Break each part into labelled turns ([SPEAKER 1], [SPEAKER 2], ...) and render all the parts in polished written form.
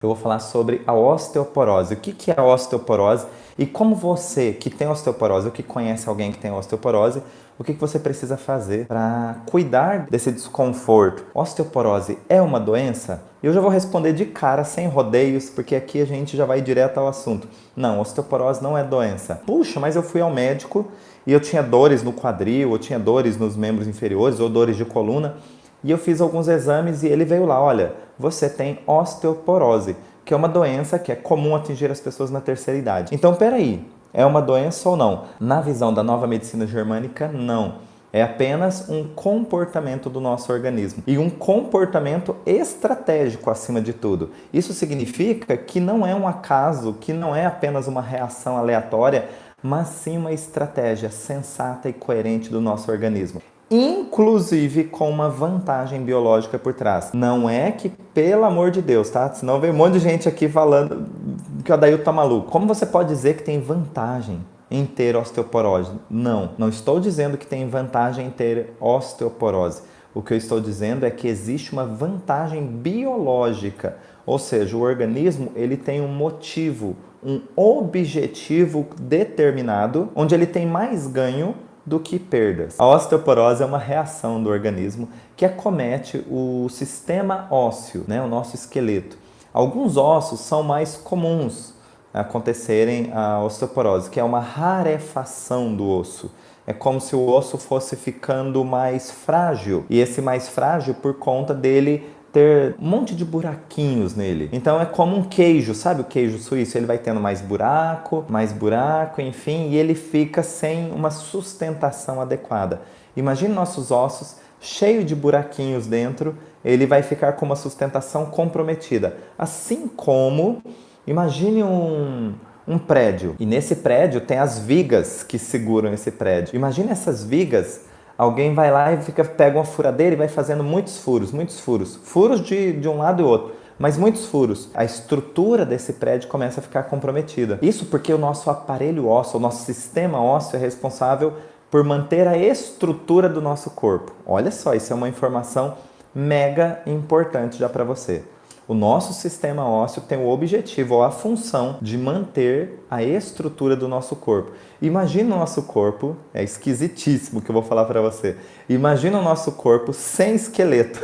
[SPEAKER 1] Eu vou falar sobre a osteoporose. O que é a osteoporose e como você que tem osteoporose ou que conhece alguém que tem osteoporose, o que você precisa fazer para cuidar desse desconforto. Osteoporose é uma doença? Eu já vou responder de cara, sem rodeios, porque aqui a gente já vai direto ao assunto. Não, osteoporose não é doença. Puxa, mas eu fui ao médico e eu tinha dores no quadril, eu tinha dores nos membros inferiores ou dores de coluna. E eu fiz alguns exames e ele veio lá, olha, você tem osteoporose, que é uma doença que é comum atingir as pessoas na terceira idade. Então, peraí, é uma doença ou não? Na visão da nova medicina germânica, não. É apenas um comportamento do nosso organismo. E um comportamento estratégico acima de tudo. Isso significa que não é um acaso, que não é apenas uma reação aleatória, mas sim uma estratégia sensata e coerente do nosso organismo. Inclusive com uma vantagem biológica por trás. Não é que, pelo amor de Deus, tá? Senão vem um monte de gente aqui falando que o Adailton tá maluco. Como você pode dizer que tem vantagem em ter osteoporose? Não estou dizendo que tem vantagem em ter osteoporose. O que eu estou dizendo é que existe uma vantagem biológica, ou seja, o organismo ele tem um motivo, um objetivo determinado, onde ele tem mais ganho do que perdas. A osteoporose é uma reação do organismo que acomete o sistema ósseo, né, o nosso esqueleto. Alguns ossos são mais comuns a acontecerem a osteoporose, que é uma rarefação do osso. É como se o osso fosse ficando mais frágil, e esse mais frágil por conta dele ter um monte de buraquinhos nele. Então é como um queijo, sabe o queijo suíço? Ele vai tendo mais buraco, enfim, e ele fica sem uma sustentação adequada. Imagine nossos ossos cheio de buraquinhos dentro, ele vai ficar com uma sustentação comprometida. Assim como, imagine um prédio, e nesse prédio tem as vigas que seguram esse prédio. Imagine essas vigas. Alguém vai lá e pega uma furadeira e vai fazendo muitos furos. Furos de um lado e outro, mas muitos furos. A estrutura desse prédio começa a ficar comprometida. Isso porque o nosso aparelho ósseo, o nosso sistema ósseo é responsável por manter a estrutura do nosso corpo. Olha só, isso é uma informação mega importante já para você. O nosso sistema ósseo tem o objetivo ou a função de manter a estrutura do nosso corpo. Imagina o nosso corpo, é esquisitíssimo o que eu vou falar para você. Imagina o nosso corpo sem esqueleto.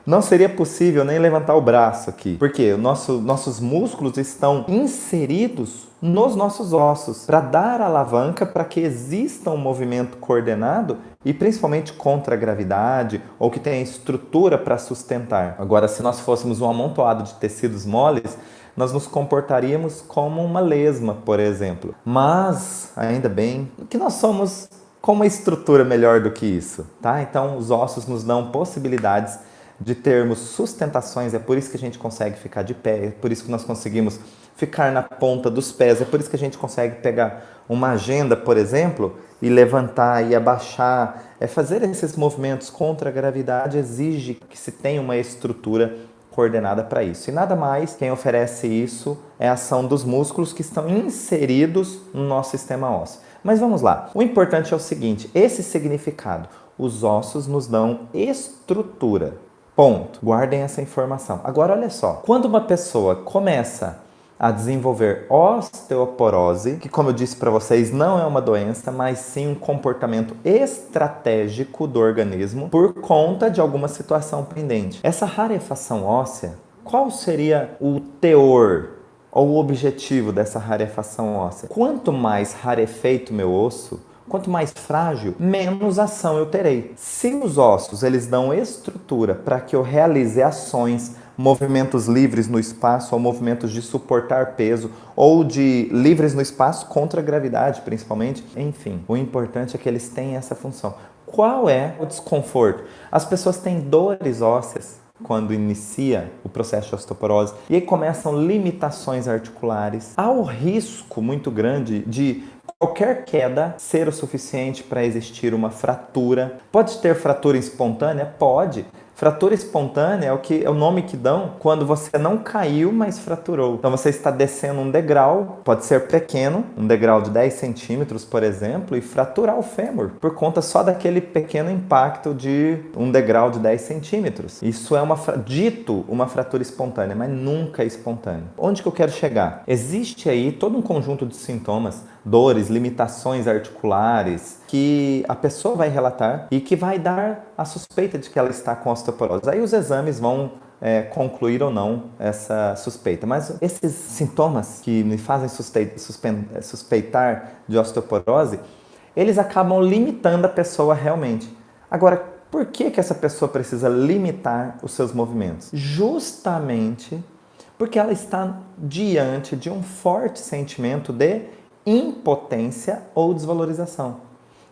[SPEAKER 1] Não seria possível nem levantar o braço aqui, porque nossos músculos estão inseridos nos nossos ossos para dar alavanca para que exista um movimento coordenado e principalmente contra a gravidade ou que tenha estrutura para sustentar. Agora, se nós fôssemos um amontoado de tecidos moles, nós nos comportaríamos como uma lesma, por exemplo. Mas, ainda bem, que nós somos com uma estrutura melhor do que isso, tá? Então, os ossos nos dão possibilidades de termos sustentações, é por isso que a gente consegue ficar de pé, é por isso que nós conseguimos ficar na ponta dos pés, é por isso que a gente consegue pegar uma agenda, por exemplo, e levantar e abaixar. Fazer esses movimentos contra a gravidade exige que se tenha uma estrutura coordenada para isso. E nada mais, quem oferece isso é a ação dos músculos que estão inseridos no nosso sistema ósseo. Mas vamos lá, o importante é o seguinte, esse significado, os ossos nos dão estrutura. Ponto. Guardem essa informação. Agora, olha só. Quando uma pessoa começa a desenvolver osteoporose, que, como eu disse para vocês, não é uma doença, mas sim um comportamento estratégico do organismo por conta de alguma situação pendente. Essa rarefação óssea, qual seria o teor ou o objetivo dessa rarefação óssea? Quanto mais rarefeito meu osso, quanto mais frágil, menos ação eu terei. Se os ossos eles dão estrutura para que eu realize ações, movimentos livres no espaço, ou movimentos de suportar peso, ou de livres no espaço contra a gravidade, principalmente, enfim, o importante é que eles têm essa função. Qual é o desconforto? As pessoas têm dores ósseas quando inicia o processo de osteoporose, e aí começam limitações articulares. Há o risco muito grande de qualquer queda ser o suficiente para existir uma fratura. Pode ter fratura espontânea? Pode. Fratura espontânea é o nome que dão quando você não caiu, mas fraturou. Então você está descendo um degrau, pode ser pequeno, um degrau de 10 centímetros, por exemplo, e fraturar o fêmur, por conta só daquele pequeno impacto de um degrau de 10 centímetros. Isso é dito uma fratura espontânea, mas nunca é espontânea. Onde que eu quero chegar? Existe aí todo um conjunto de sintomas, dores, limitações articulares, que a pessoa vai relatar e que vai dar a suspeita de que ela está com osteoporose. Aí os exames vão concluir ou não essa suspeita. Mas esses sintomas que me fazem suspeitar de osteoporose, eles acabam limitando a pessoa realmente. Agora, por que essa pessoa precisa limitar os seus movimentos? Justamente porque ela está diante de um forte sentimento de impotência ou desvalorização.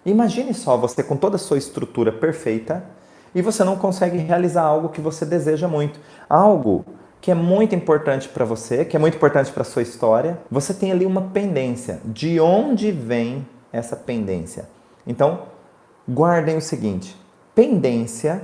[SPEAKER 1] Imagine só você com toda a sua estrutura perfeita e você não consegue realizar algo que você deseja muito. Algo que é muito importante para você, que é muito importante para a sua história. Você tem ali uma pendência. De onde vem essa pendência? Então, guardem o seguinte. Pendência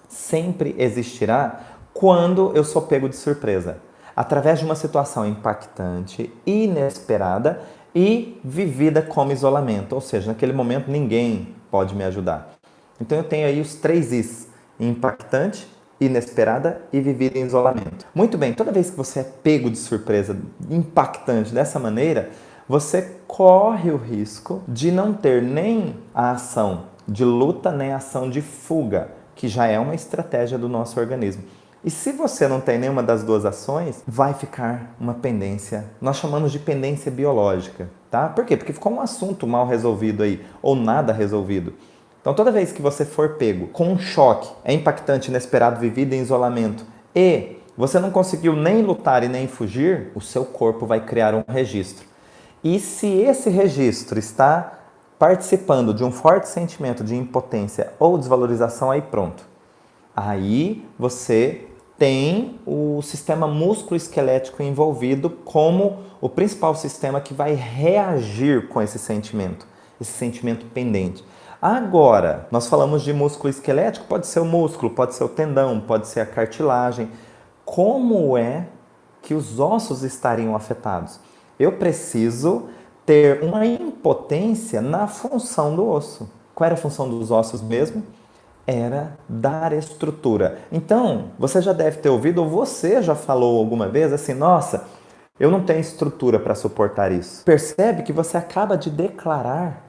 [SPEAKER 1] sempre existirá quando eu sou pego de surpresa. Através de uma situação impactante, inesperada e vivida como isolamento. Ou seja, naquele momento ninguém pode me ajudar. Então eu tenho aí os 3 Is: impactante, inesperada e vivida em isolamento. Muito bem, toda vez que você é pego de surpresa, impactante dessa maneira, você corre o risco de não ter nem a ação de luta, nem a ação de fuga, que já é uma estratégia do nosso organismo. E se você não tem nenhuma das duas ações, vai ficar uma pendência. Nós chamamos de pendência biológica, tá? Por quê? Porque ficou um assunto mal resolvido aí, ou nada resolvido. Então, toda vez que você for pego com um choque, é impactante, inesperado, vivido em isolamento, e você não conseguiu nem lutar e nem fugir, o seu corpo vai criar um registro. E se esse registro está participando de um forte sentimento de impotência ou desvalorização, aí pronto. Aí você tem o sistema músculo-esquelético envolvido como o principal sistema que vai reagir com esse sentimento pendente. Agora, nós falamos de músculo esquelético, pode ser o músculo, pode ser o tendão, pode ser a cartilagem. Como é que os ossos estariam afetados? Eu preciso ter uma impotência na função do osso. Qual era a função dos ossos mesmo? Era dar estrutura. Então, você já deve ter ouvido, ou você já falou alguma vez assim, nossa, eu não tenho estrutura para suportar isso. Percebe que você acaba de declarar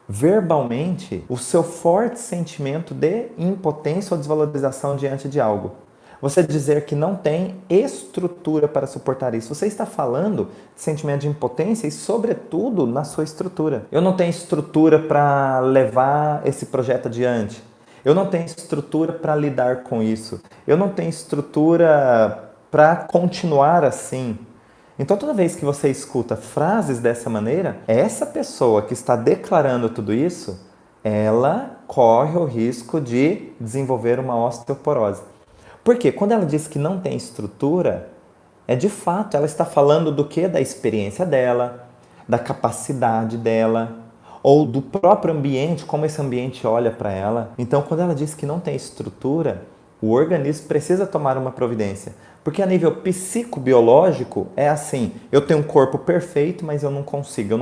[SPEAKER 1] verbalmente o seu forte sentimento de impotência ou desvalorização diante de algo. Você dizer que não tem estrutura para suportar isso. Você está falando de sentimento de impotência e, sobretudo, na sua estrutura. Eu não tenho estrutura para levar esse projeto adiante. Eu não tenho estrutura para lidar com isso. Eu não tenho estrutura para continuar assim. Então, toda vez que você escuta frases dessa maneira, essa pessoa que está declarando tudo isso, ela corre o risco de desenvolver uma osteoporose. Por quê? Quando ela diz que não tem estrutura, de fato, ela está falando do quê? Da experiência dela, da capacidade dela, ou do próprio ambiente, como esse ambiente olha para ela. Então, quando ela diz que não tem estrutura, o organismo precisa tomar uma providência. Porque a nível psicobiológico é assim, eu tenho um corpo perfeito, mas eu não consigo.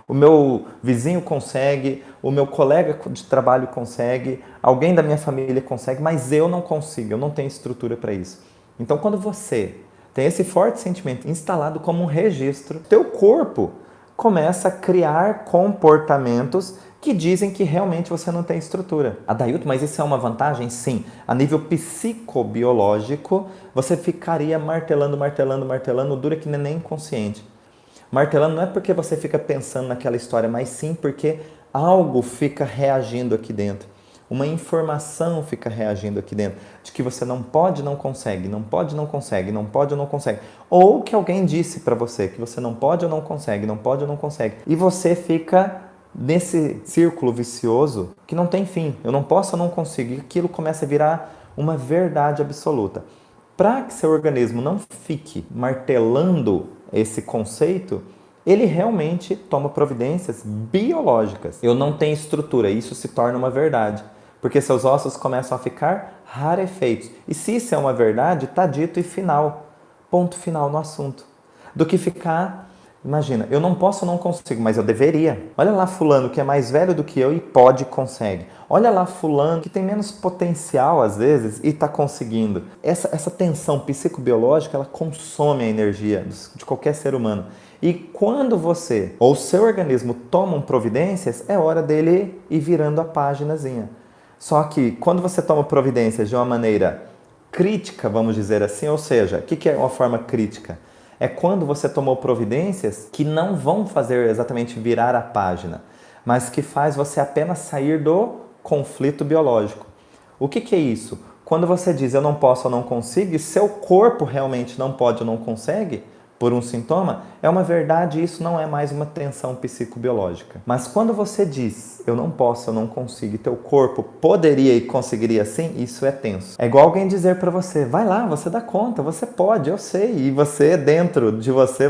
[SPEAKER 1] O meu vizinho consegue, o meu colega de trabalho consegue, alguém da minha família consegue, mas eu não consigo, eu não tenho estrutura para isso. Então, quando você tem esse forte sentimento instalado como um registro, teu corpo começa a criar comportamentos que dizem que realmente você não tem estrutura. Adailton, mas isso é uma vantagem? Sim. A nível psicobiológico, você ficaria martelando, dura que nem inconsciente. Martelando não é porque você fica pensando naquela história, mas sim porque algo fica reagindo aqui dentro. Uma informação fica reagindo aqui dentro, de que você não pode, não consegue, não pode, não consegue, não pode ou não consegue. Ou que alguém disse para você que você não pode ou não consegue, não pode ou não consegue. E você fica nesse círculo vicioso que não tem fim. Eu não posso ou não consigo. E aquilo começa a virar uma verdade absoluta. Para que seu organismo não fique martelando esse conceito, ele realmente toma providências biológicas. Eu não tenho estrutura, isso se torna uma verdade. porque seus ossos começam a ficar rarefeitos. E se isso é uma verdade, está dito e final. Ponto final no assunto. Do que ficar, imagina, eu não posso, eu não consigo, mas eu deveria. Olha lá fulano que é mais velho do que eu e pode e consegue. Olha lá fulano que tem menos potencial às vezes e está conseguindo. Essa tensão psicobiológica, ela consome a energia de qualquer ser humano. E quando você ou seu organismo tomam providências, é hora dele ir virando a paginazinha. Só que quando você toma providências de uma maneira crítica, vamos dizer assim, ou seja, o que é uma forma crítica? É quando você tomou providências que não vão fazer exatamente virar a página, mas que faz você apenas sair do conflito biológico. O que é isso? Quando você diz eu não posso ou não consigo, e seu corpo realmente não pode ou não consegue, por um sintoma, é uma verdade e isso não é mais uma tensão psicobiológica. Mas quando você diz, eu não posso, eu não consigo, e teu corpo poderia e conseguiria sim, isso é tenso. É igual alguém dizer para você, vai lá, você dá conta, você pode, eu sei. E você, dentro de você,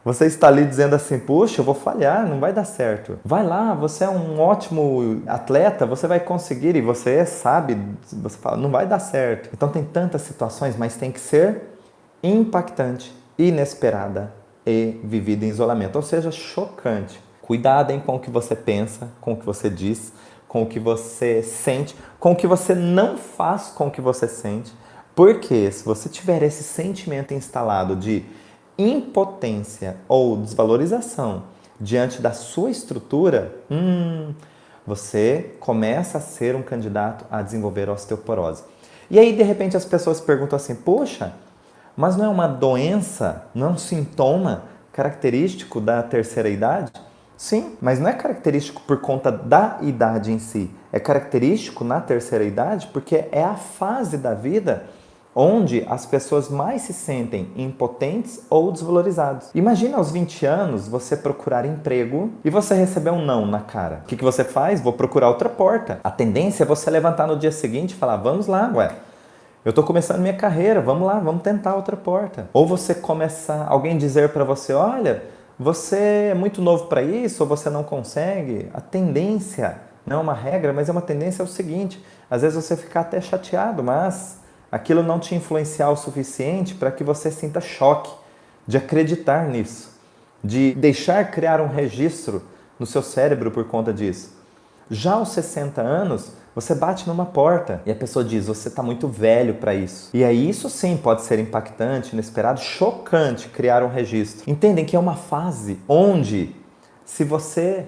[SPEAKER 1] você está ali dizendo assim, puxa, eu vou falhar, não vai dar certo. Vai lá, você é um ótimo atleta, você vai conseguir. E você sabe, você fala, não vai dar certo. Então tem tantas situações, mas tem que ser impactante, inesperada e vivida em isolamento, ou seja, chocante. Cuidado com o que você pensa, com o que você diz, com o que você sente, com o que você não faz com o que você sente, porque se você tiver esse sentimento instalado de impotência ou desvalorização diante da sua estrutura, você começa a ser um candidato a desenvolver osteoporose. E aí, de repente, as pessoas perguntam assim, poxa, mas não é uma doença, não é um sintoma característico da terceira idade? Sim, mas não é característico por conta da idade em si. É característico na terceira idade porque é a fase da vida onde as pessoas mais se sentem impotentes ou desvalorizados. Imagina aos 20 anos você procurar emprego e você receber um não na cara. O que você faz? Vou procurar outra porta. A tendência é você levantar no dia seguinte e falar, vamos lá, eu estou começando minha carreira, vamos lá, vamos tentar outra porta. Ou você começar, alguém dizer para você, olha, você é muito novo para isso, ou você não consegue. A tendência, não é uma regra, mas é uma tendência é o seguinte, às vezes você fica até chateado, mas aquilo não te influenciar o suficiente para que você sinta choque de acreditar nisso, de deixar criar um registro no seu cérebro por conta disso. Já aos 60 anos, você bate numa porta e a pessoa diz, você está muito velho para isso. E aí isso sim pode ser impactante, inesperado, chocante criar um registro. Entendem que é uma fase onde, se você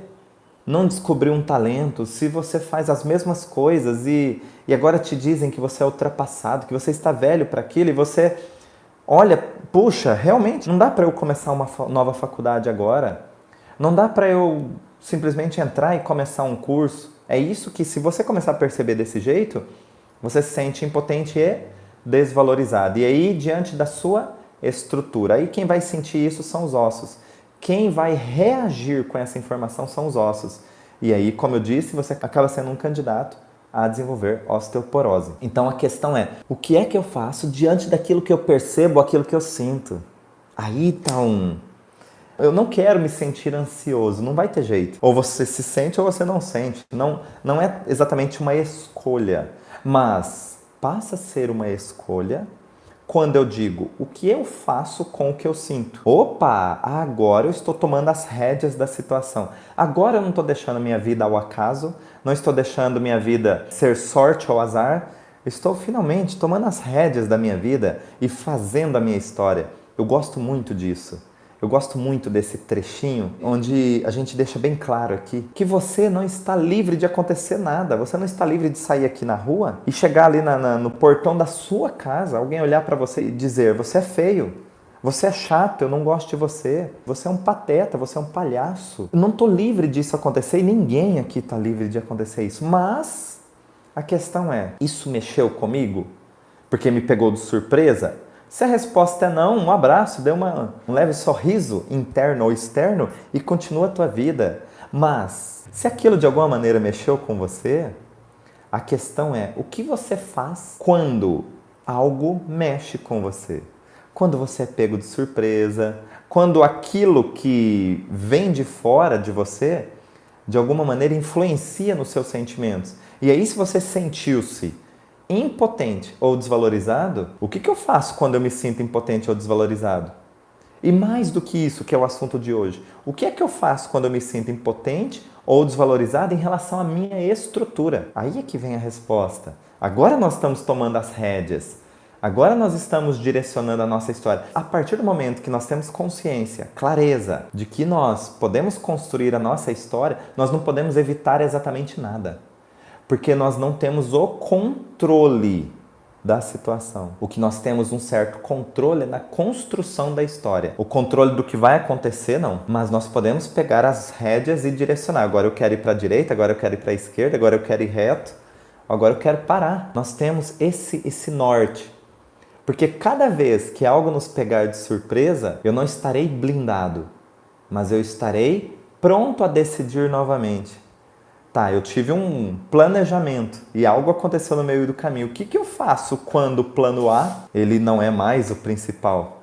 [SPEAKER 1] não descobriu um talento, se você faz as mesmas coisas e agora te dizem que você é ultrapassado, que você está velho para aquilo e você olha, puxa, realmente não dá para eu começar uma nova faculdade agora, não dá para eu simplesmente entrar e começar um curso. É isso que, se você começar a perceber desse jeito, você se sente impotente e desvalorizado. E aí, diante da sua estrutura, aí quem vai sentir isso são os ossos. Quem vai reagir com essa informação são os ossos. E aí, como eu disse, você acaba sendo um candidato a desenvolver osteoporose. Então a questão é, o que é que eu faço diante daquilo que eu percebo, aquilo que eu sinto? Aí tá eu não quero me sentir ansioso, não vai ter jeito. Ou você se sente ou você não sente. Não é exatamente uma escolha, mas passa a ser uma escolha quando eu digo o que eu faço com o que eu sinto. Opa, agora eu estou tomando as rédeas da situação. Agora eu não estou deixando minha vida ao acaso, não estou deixando minha vida ser sorte ou azar. Estou finalmente tomando as rédeas da minha vida e fazendo a minha história. Eu gosto muito disso. Eu gosto muito desse trechinho onde a gente deixa bem claro aqui que você não está livre de acontecer nada. Você não está livre de sair aqui na rua e chegar ali no portão da sua casa, alguém olhar para você e dizer, você é feio, você é chato, eu não gosto de você, você é um pateta, você é um palhaço. Eu não estou livre disso acontecer e ninguém aqui está livre de acontecer isso. Mas a questão é, isso mexeu comigo? Porque me pegou de surpresa? Se a resposta é não, um abraço, dê um leve sorriso interno ou externo e continua a tua vida. Mas, se aquilo de alguma maneira mexeu com você, a questão é, o que você faz quando algo mexe com você? Quando você é pego de surpresa, quando aquilo que vem de fora de você, de alguma maneira influencia nos seus sentimentos. E aí, se você sentiu-se impotente ou desvalorizado, o que eu faço quando eu me sinto impotente ou desvalorizado? E mais do que isso, que é o assunto de hoje, o que é que eu faço quando eu me sinto impotente ou desvalorizado em relação à minha estrutura? Aí é que vem a resposta. Agora nós estamos tomando as rédeas. Agora nós estamos direcionando a nossa história. A partir do momento que nós temos consciência, clareza de que nós podemos construir a nossa história, nós não podemos evitar exatamente nada. Porque nós não temos o controle da situação. O que nós temos um certo controle é na construção da história. O controle do que vai acontecer, não. Mas nós podemos pegar as rédeas e direcionar. Agora eu quero ir para a direita, agora eu quero ir para a esquerda, agora eu quero ir reto, agora eu quero parar. Nós temos esse norte. Porque cada vez que algo nos pegar de surpresa, eu não estarei blindado, mas eu estarei pronto a decidir novamente. Tá, eu tive um planejamento e algo aconteceu no meio do caminho. O que eu faço quando o plano A ele não é mais o principal?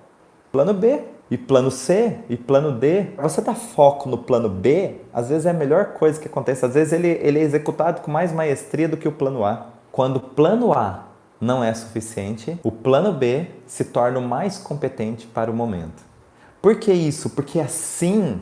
[SPEAKER 1] Plano B, e plano C, e plano D. Você dá foco no plano B, às vezes é a melhor coisa que acontece. Às vezes ele é executado com mais maestria do que o plano A. Quando o plano A não é suficiente, o plano B se torna o mais competente para o momento. Por que isso? Porque assim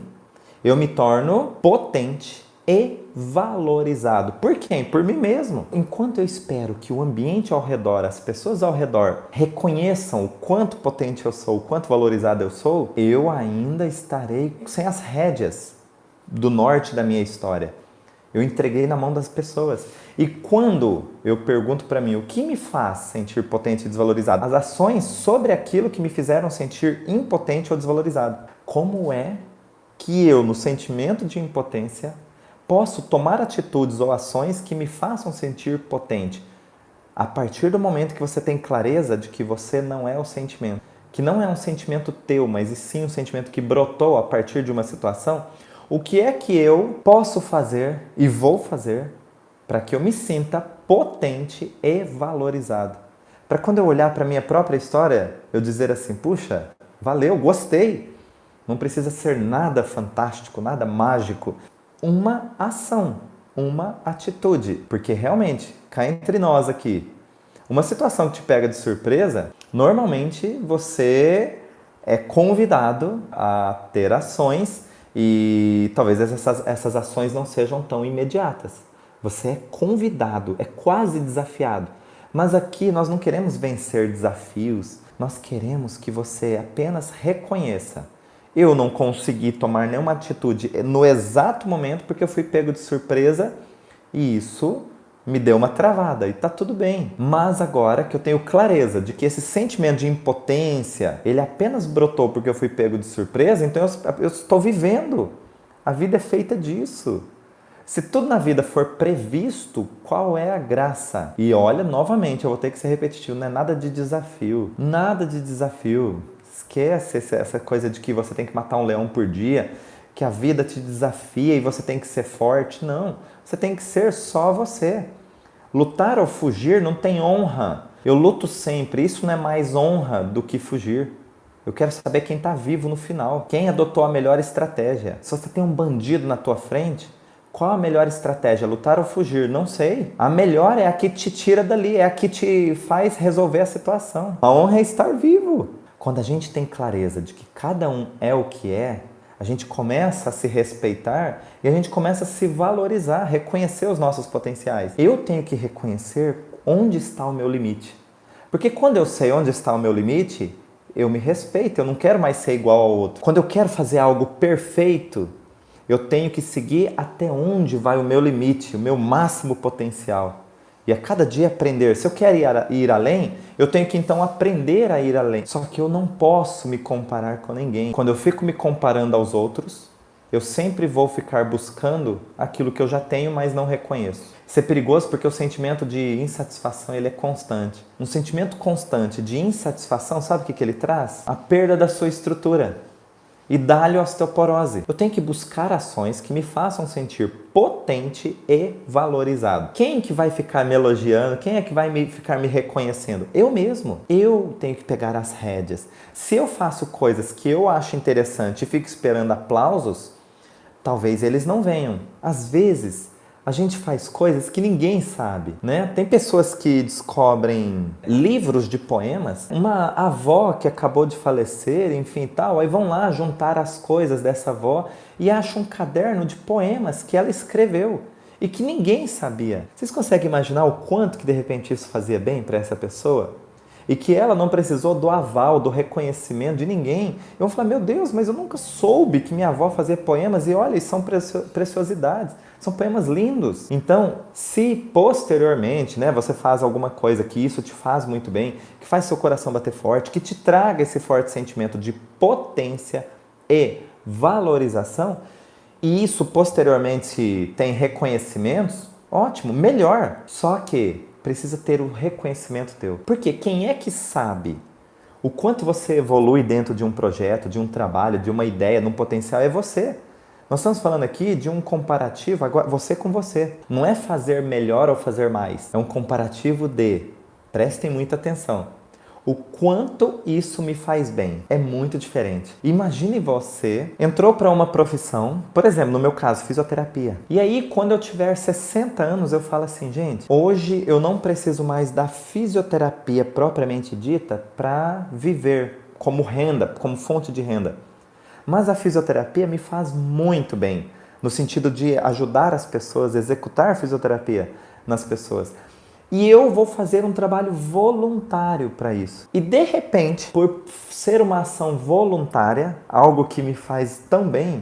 [SPEAKER 1] eu me torno potente e valorizado. Por quem? Por mim mesmo. Enquanto eu espero que o ambiente ao redor, as pessoas ao redor reconheçam o quanto potente eu sou, o quanto valorizado eu sou, eu ainda estarei sem as rédeas do norte da minha história. Eu entreguei na mão das pessoas. E quando eu pergunto para mim o que me faz sentir potente e desvalorizado, as ações sobre aquilo que me fizeram sentir impotente ou desvalorizado, como é que eu, no sentimento de impotência, posso tomar atitudes ou ações que me façam sentir potente? A partir do momento que você tem clareza de que você não é o sentimento, que não é um sentimento teu, mas e sim um sentimento que brotou a partir de uma situação, o que é que eu posso fazer e vou fazer para que eu me sinta potente e valorizado? Para quando eu olhar para a minha própria história, eu dizer assim, puxa, valeu, gostei. Não precisa ser nada fantástico, nada mágico. Uma ação, uma atitude. Porque realmente, cá entre nós aqui, uma situação que te pega de surpresa, normalmente você é convidado a ter ações e talvez essas ações não sejam tão imediatas. Você é convidado, é quase desafiado. Mas aqui nós não queremos vencer desafios, nós queremos que você apenas reconheça. Eu não consegui tomar nenhuma atitude no exato momento porque eu fui pego de surpresa e isso me deu uma travada e tá tudo bem. Mas agora que eu tenho clareza de que esse sentimento de impotência, ele apenas brotou porque eu fui pego de surpresa, então eu estou vivendo. A vida é feita disso. Se tudo na vida for previsto, qual é a graça? E olha, novamente, eu vou ter que ser repetitivo, não é nada de desafio. Nada de desafio. Esquece essa coisa de que você tem que matar um leão por dia, que a vida te desafia e você tem que ser forte. Não, você tem que ser só você. Lutar ou fugir não tem honra. Eu luto sempre, isso não é mais honra do que fugir. Eu quero saber quem está vivo no final, quem adotou a melhor estratégia. Se você tem um bandido na tua frente, qual a melhor estratégia? Lutar ou fugir? Não sei. A melhor é a que te tira dali, é a que te faz resolver a situação. A honra é estar vivo. Quando a gente tem clareza de que cada um é o que é, a gente começa a se respeitar e a gente começa a se valorizar, reconhecer os nossos potenciais. Eu tenho que reconhecer onde está o meu limite. Porque quando eu sei onde está o meu limite, eu me respeito, eu não quero mais ser igual ao outro. Quando eu quero fazer algo perfeito, eu tenho que seguir até onde vai o meu limite, o meu máximo potencial. E a cada dia aprender. Se eu quero ir além, eu tenho que então aprender a ir além. Só que eu não posso me comparar com ninguém. Quando eu fico me comparando aos outros, eu sempre vou ficar buscando aquilo que eu já tenho, mas não reconheço. Isso é perigoso porque o sentimento de insatisfação ele é constante. Um sentimento constante de insatisfação, sabe o que ele traz? A perda da sua estrutura. E dá-lhe osteoporose. Eu tenho que buscar ações que me façam sentir potente e valorizado. Quem que vai ficar me elogiando? Quem é que vai ficar me reconhecendo? Eu mesmo. Eu tenho que pegar as rédeas. Se eu faço coisas que eu acho interessante e fico esperando aplausos, talvez eles não venham. Às vezes, A gente faz coisas que ninguém sabe, né? Tem pessoas que descobrem livros de poemas, uma avó que acabou de falecer, enfim, tal, aí vão lá juntar as coisas dessa avó e acham um caderno de poemas que ela escreveu e que ninguém sabia. Vocês conseguem imaginar o quanto que de repente isso fazia bem para essa pessoa? E que ela não precisou do aval, do reconhecimento de ninguém. E vão falar, meu Deus, mas eu nunca soube que minha avó fazia poemas e olha, são preciosidades, são poemas lindos. Então, se posteriormente, né, você faz alguma coisa que isso te faz muito bem, que faz seu coração bater forte, que te traga esse forte sentimento de potência e valorização, e isso posteriormente tem reconhecimentos, ótimo, melhor. Só que precisa ter o reconhecimento teu. Porque quem é que sabe o quanto você evolui dentro de um projeto, de um trabalho, de uma ideia, de um potencial? É você. Nós estamos falando aqui de um comparativo, agora, você com você. Não é fazer melhor ou fazer mais. É um comparativo de, prestem muita atenção, o quanto isso me faz bem. É muito diferente. Imagine você entrou para uma profissão, por exemplo, no meu caso, fisioterapia. E aí, quando eu tiver 60 anos, eu falo assim, gente, hoje eu não preciso mais da fisioterapia propriamente dita para viver como renda, como fonte de renda. Mas a fisioterapia me faz muito bem, no sentido de ajudar as pessoas, executar fisioterapia nas pessoas. E eu vou fazer um trabalho voluntário para isso. E de repente, por ser uma ação voluntária, algo que me faz tão bem,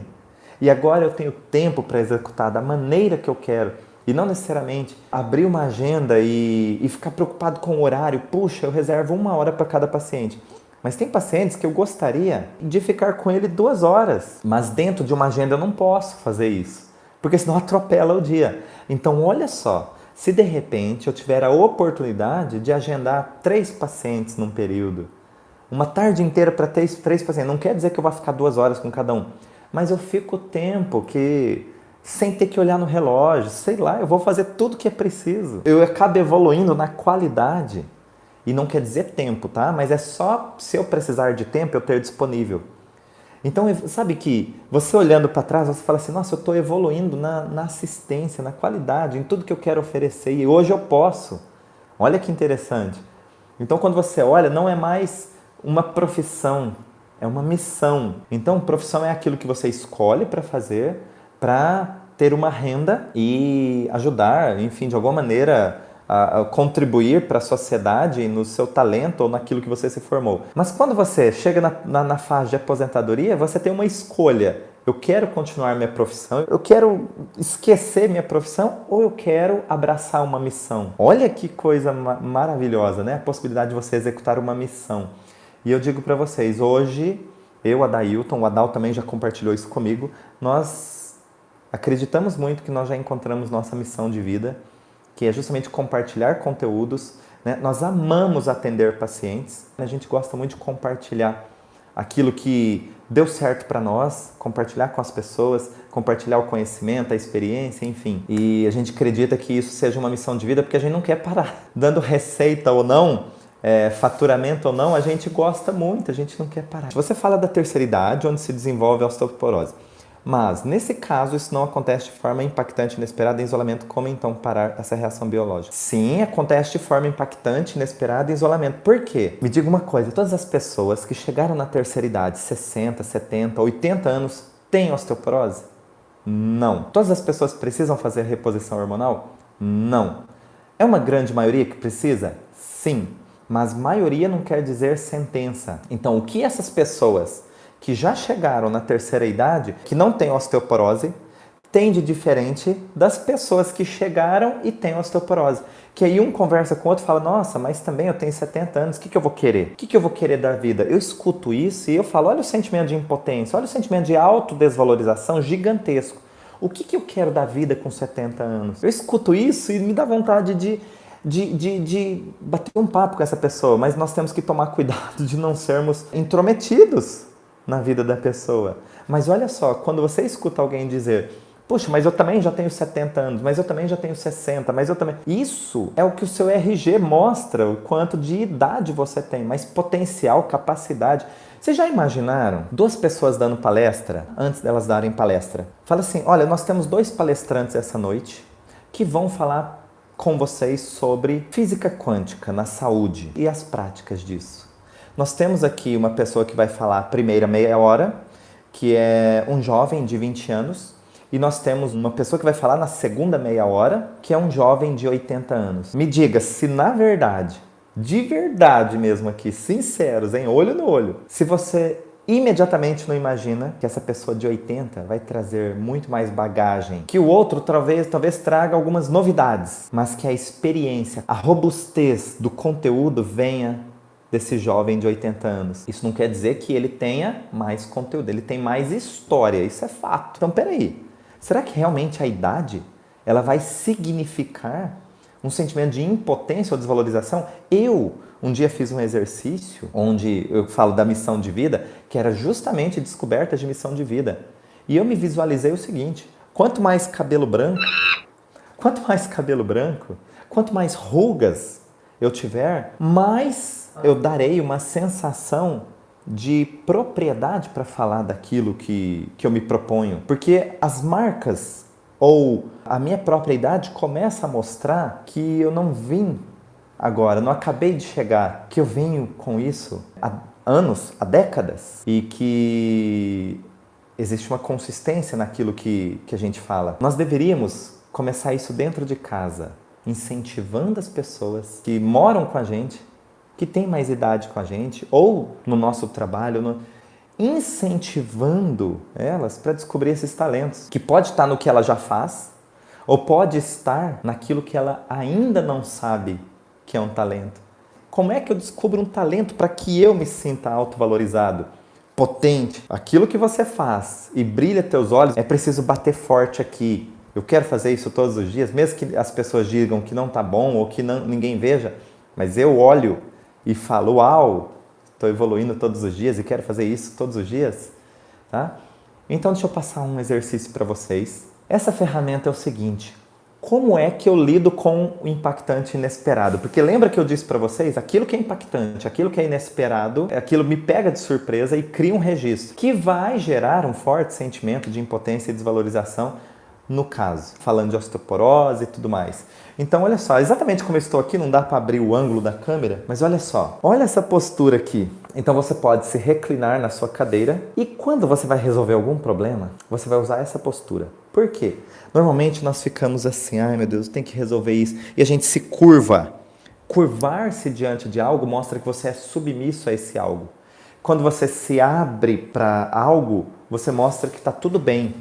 [SPEAKER 1] e agora eu tenho tempo para executar da maneira que eu quero, e não necessariamente abrir uma agenda e ficar preocupado com o horário. Puxa, eu reservo 1 hora para cada paciente. Mas tem pacientes que eu gostaria de ficar com ele 2 horas. Mas dentro de uma agenda eu não posso fazer isso, porque senão atropela o dia. Então olha só, se de repente eu tiver a oportunidade de agendar 3 pacientes num período, uma tarde inteira para 3 pacientes, não quer dizer que eu vou ficar 2 horas com cada um, mas eu fico o tempo que, sem ter que olhar no relógio, sei lá, eu vou fazer tudo que é preciso. Eu acabo evoluindo na qualidade, e não quer dizer tempo, tá? Mas é só se eu precisar de tempo eu ter disponível. Então, sabe que você olhando para trás, você fala assim, nossa, eu estou evoluindo na assistência, na qualidade, em tudo que eu quero oferecer e hoje eu posso. Olha que interessante. Então, quando você olha, não é mais uma profissão, é uma missão. Então, profissão é aquilo que você escolhe para fazer, para ter uma renda e ajudar, enfim, de alguma maneira a contribuir para a sociedade no seu talento ou naquilo que você se formou. Mas quando você chega na fase de aposentadoria, você tem uma escolha. Eu quero continuar minha profissão, eu quero esquecer minha profissão ou eu quero abraçar uma missão. Olha que coisa maravilhosa, né? A possibilidade de você executar uma missão. E eu digo para vocês, hoje, eu, Adailton, o Adal também já compartilhou isso comigo, nós acreditamos muito que nós já encontramos nossa missão de vida, que é justamente compartilhar conteúdos, né? Nós amamos atender pacientes, a gente gosta muito de compartilhar aquilo que deu certo para nós, compartilhar com as pessoas, compartilhar o conhecimento, a experiência, enfim. E a gente acredita que isso seja uma missão de vida porque a gente não quer parar. Dando receita ou não, faturamento ou não, a gente gosta muito, a gente não quer parar. Você fala da terceira idade, onde se desenvolve a osteoporose. Mas, nesse caso, isso não acontece de forma impactante, inesperada em isolamento. Como então parar essa reação biológica? Sim, acontece de forma impactante, inesperada em isolamento. Por quê? Me diga uma coisa, todas as pessoas que chegaram na terceira idade, 60, 70, 80 anos, têm osteoporose? Não. Todas as pessoas precisam fazer reposição hormonal? Não. É uma grande maioria que precisa? Sim. Mas maioria não quer dizer sentença. Então, o que essas pessoas que já chegaram na terceira idade, que não têm osteoporose, tem de diferente das pessoas que chegaram e têm osteoporose? Que aí um conversa com o outro e fala, nossa, mas também eu tenho 70 anos, o que eu vou querer? O que eu vou querer da vida? Eu escuto isso e eu falo, olha o sentimento de impotência, olha o sentimento de autodesvalorização gigantesco. O que eu quero da vida com 70 anos? Eu escuto isso e me dá vontade de bater um papo com essa pessoa, mas nós temos que tomar cuidado de não sermos intrometidos na vida da pessoa. Mas olha só, quando você escuta alguém dizer, puxa, mas eu também já tenho 70 anos, mas eu também já tenho 60, mas eu também... Isso é o que o seu RG mostra, o quanto de idade você tem, mas potencial, capacidade. Vocês já imaginaram 2 pessoas dando palestra, antes delas darem palestra? Fala assim, olha, nós temos 2 palestrantes essa noite, que vão falar com vocês sobre física quântica na saúde e as práticas disso. Nós temos aqui uma pessoa que vai falar a primeira meia hora, que é um jovem de 20 anos, e nós temos uma pessoa que vai falar na segunda meia hora, que é um jovem de 80 anos. Me diga se na verdade, de verdade mesmo aqui, sinceros, hein, olho no olho, se você imediatamente não imagina que essa pessoa de 80 vai trazer muito mais bagagem, que o outro talvez traga algumas novidades, mas que a experiência, a robustez do conteúdo venha desse jovem de 80 anos. Isso não quer dizer que ele tenha mais conteúdo, ele tem mais história, isso é fato. Então, peraí, será que realmente a idade ela vai significar um sentimento de impotência ou desvalorização? Eu um dia fiz um exercício onde eu falo da missão de vida, que era justamente descoberta de missão de vida. E eu me visualizei o seguinte: quanto mais cabelo branco, quanto mais rugas eu tiver, mais eu darei uma sensação de propriedade para falar daquilo que eu me proponho. Porque as marcas ou a minha própria idade começa a mostrar que eu não vim agora, não acabei de chegar, que eu venho com isso há anos, há décadas, e que existe uma consistência naquilo que a gente fala. Nós deveríamos começar isso dentro de casa, incentivando as pessoas que moram com a gente, que têm mais idade com a gente, ou no nosso trabalho, incentivando elas para descobrir esses talentos, que pode estar no que ela já faz, ou pode estar naquilo que ela ainda não sabe que é um talento. Como é que eu descubro um talento para que eu me sinta autovalorizado, potente? Aquilo que você faz e brilha teus olhos, é preciso bater forte aqui. Eu quero fazer isso todos os dias, mesmo que as pessoas digam que não está bom ou que ninguém veja, mas eu olho e falo, uau, estou evoluindo todos os dias e quero fazer isso todos os dias. Tá? Então deixa eu passar um exercício para vocês. Essa ferramenta é o seguinte: como é que eu lido com o impactante inesperado? Porque lembra que eu disse para vocês, aquilo que é impactante, aquilo que é inesperado, aquilo me pega de surpresa e cria um registro, que vai gerar um forte sentimento de impotência e desvalorização, no caso, falando de osteoporose e tudo mais. Então, olha só, exatamente como eu estou aqui, não dá para abrir o ângulo da câmera, mas olha só, olha essa postura aqui. Então você pode se reclinar na sua cadeira e quando você vai resolver algum problema, você vai usar essa postura. Por quê? Normalmente nós ficamos assim, ai meu Deus, tem que resolver isso, e a gente se curva. Curvar-se diante de algo mostra que você é submisso a esse algo. Quando você se abre para algo, você mostra que está tudo bem,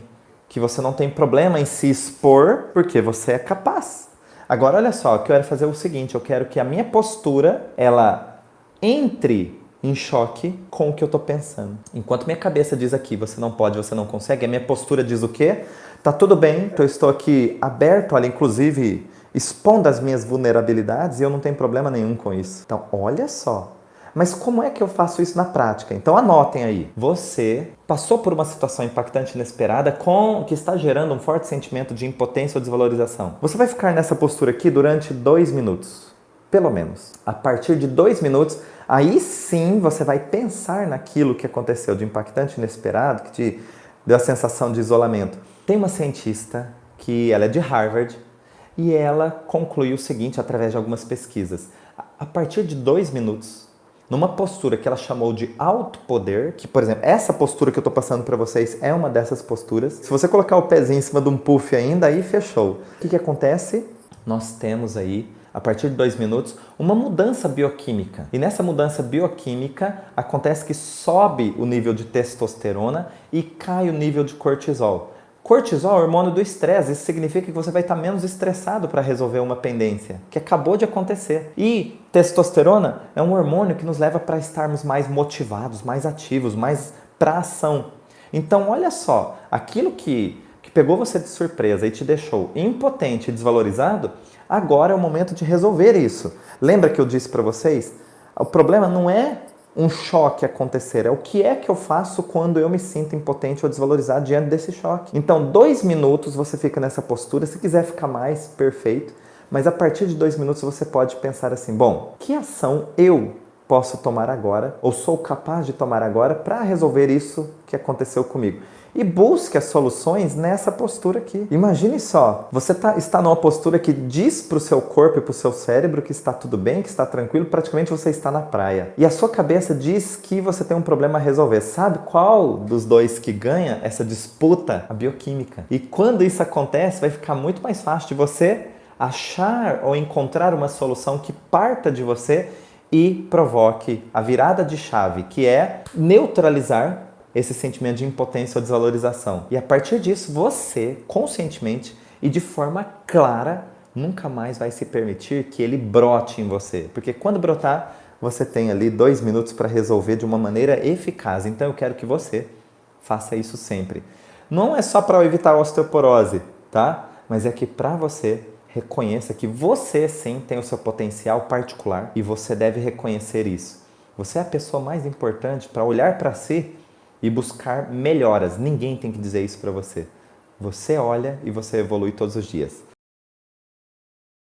[SPEAKER 1] que você não tem problema em se expor, porque você é capaz. Agora, olha só, eu quero fazer o seguinte, eu quero que a minha postura, ela entre em choque com o que eu estou pensando. Enquanto minha cabeça diz aqui, você não pode, você não consegue, a minha postura diz o quê? Tá tudo bem, eu estou aqui aberto, olha, inclusive expondo as minhas vulnerabilidades e eu não tenho problema nenhum com isso. Então, olha só. Mas como é que eu faço isso na prática? Então anotem aí. Você passou por uma situação impactante inesperada que está gerando um forte sentimento de impotência ou desvalorização. Você vai ficar nessa postura aqui durante 2 minutos, pelo menos. A partir de 2 minutos, aí sim você vai pensar naquilo que aconteceu de impactante inesperado, que te deu a sensação de isolamento. Tem uma cientista que ela é de Harvard e ela concluiu o seguinte através de algumas pesquisas. A partir de 2 minutos, numa postura que ela chamou de alto poder, que, por exemplo, essa postura que eu estou passando para vocês é uma dessas posturas. Se você colocar o pezinho em cima de um puff ainda, aí fechou. O que acontece? Nós temos aí, a partir de 2 minutos, uma mudança bioquímica. E nessa mudança bioquímica, acontece que sobe o nível de testosterona e cai o nível de cortisol. Cortisol é o hormônio do estresse, isso significa que você vai estar menos estressado para resolver uma pendência, que acabou de acontecer. E testosterona é um hormônio que nos leva para estarmos mais motivados, mais ativos, mais para ação. Então, olha só, aquilo que pegou você de surpresa e te deixou impotente e desvalorizado, agora é o momento de resolver isso. Lembra que eu disse para vocês? O problema não é um choque acontecer, é o que é que eu faço quando eu me sinto impotente ou desvalorizado diante desse choque. Então, 2 minutos você fica nessa postura, se quiser ficar mais, perfeito, mas a partir de 2 minutos você pode pensar assim, bom, que ação eu posso tomar agora, ou sou capaz de tomar agora para resolver isso que aconteceu comigo? E busque as soluções nessa postura aqui. Imagine só, você está numa postura que diz para o seu corpo e para o seu cérebro que está tudo bem, que está tranquilo, praticamente você está na praia. E a sua cabeça diz que você tem um problema a resolver. Sabe qual dos dois que ganha essa disputa? A bioquímica. E quando isso acontece, vai ficar muito mais fácil de você achar ou encontrar uma solução que parta de você e provoque a virada de chave, que é neutralizar esse sentimento de impotência ou desvalorização. E a partir disso, você, conscientemente e de forma clara, nunca mais vai se permitir que ele brote em você. Porque quando brotar, você tem ali 2 minutos para resolver de uma maneira eficaz. Então eu quero que você faça isso sempre. Não é só para evitar a osteoporose, tá? Mas é que para você reconheça que você sim tem o seu potencial particular e você deve reconhecer isso. Você é a pessoa mais importante para olhar para si e buscar melhoras. Ninguém tem que dizer isso para você. Você olha e você evolui todos os dias.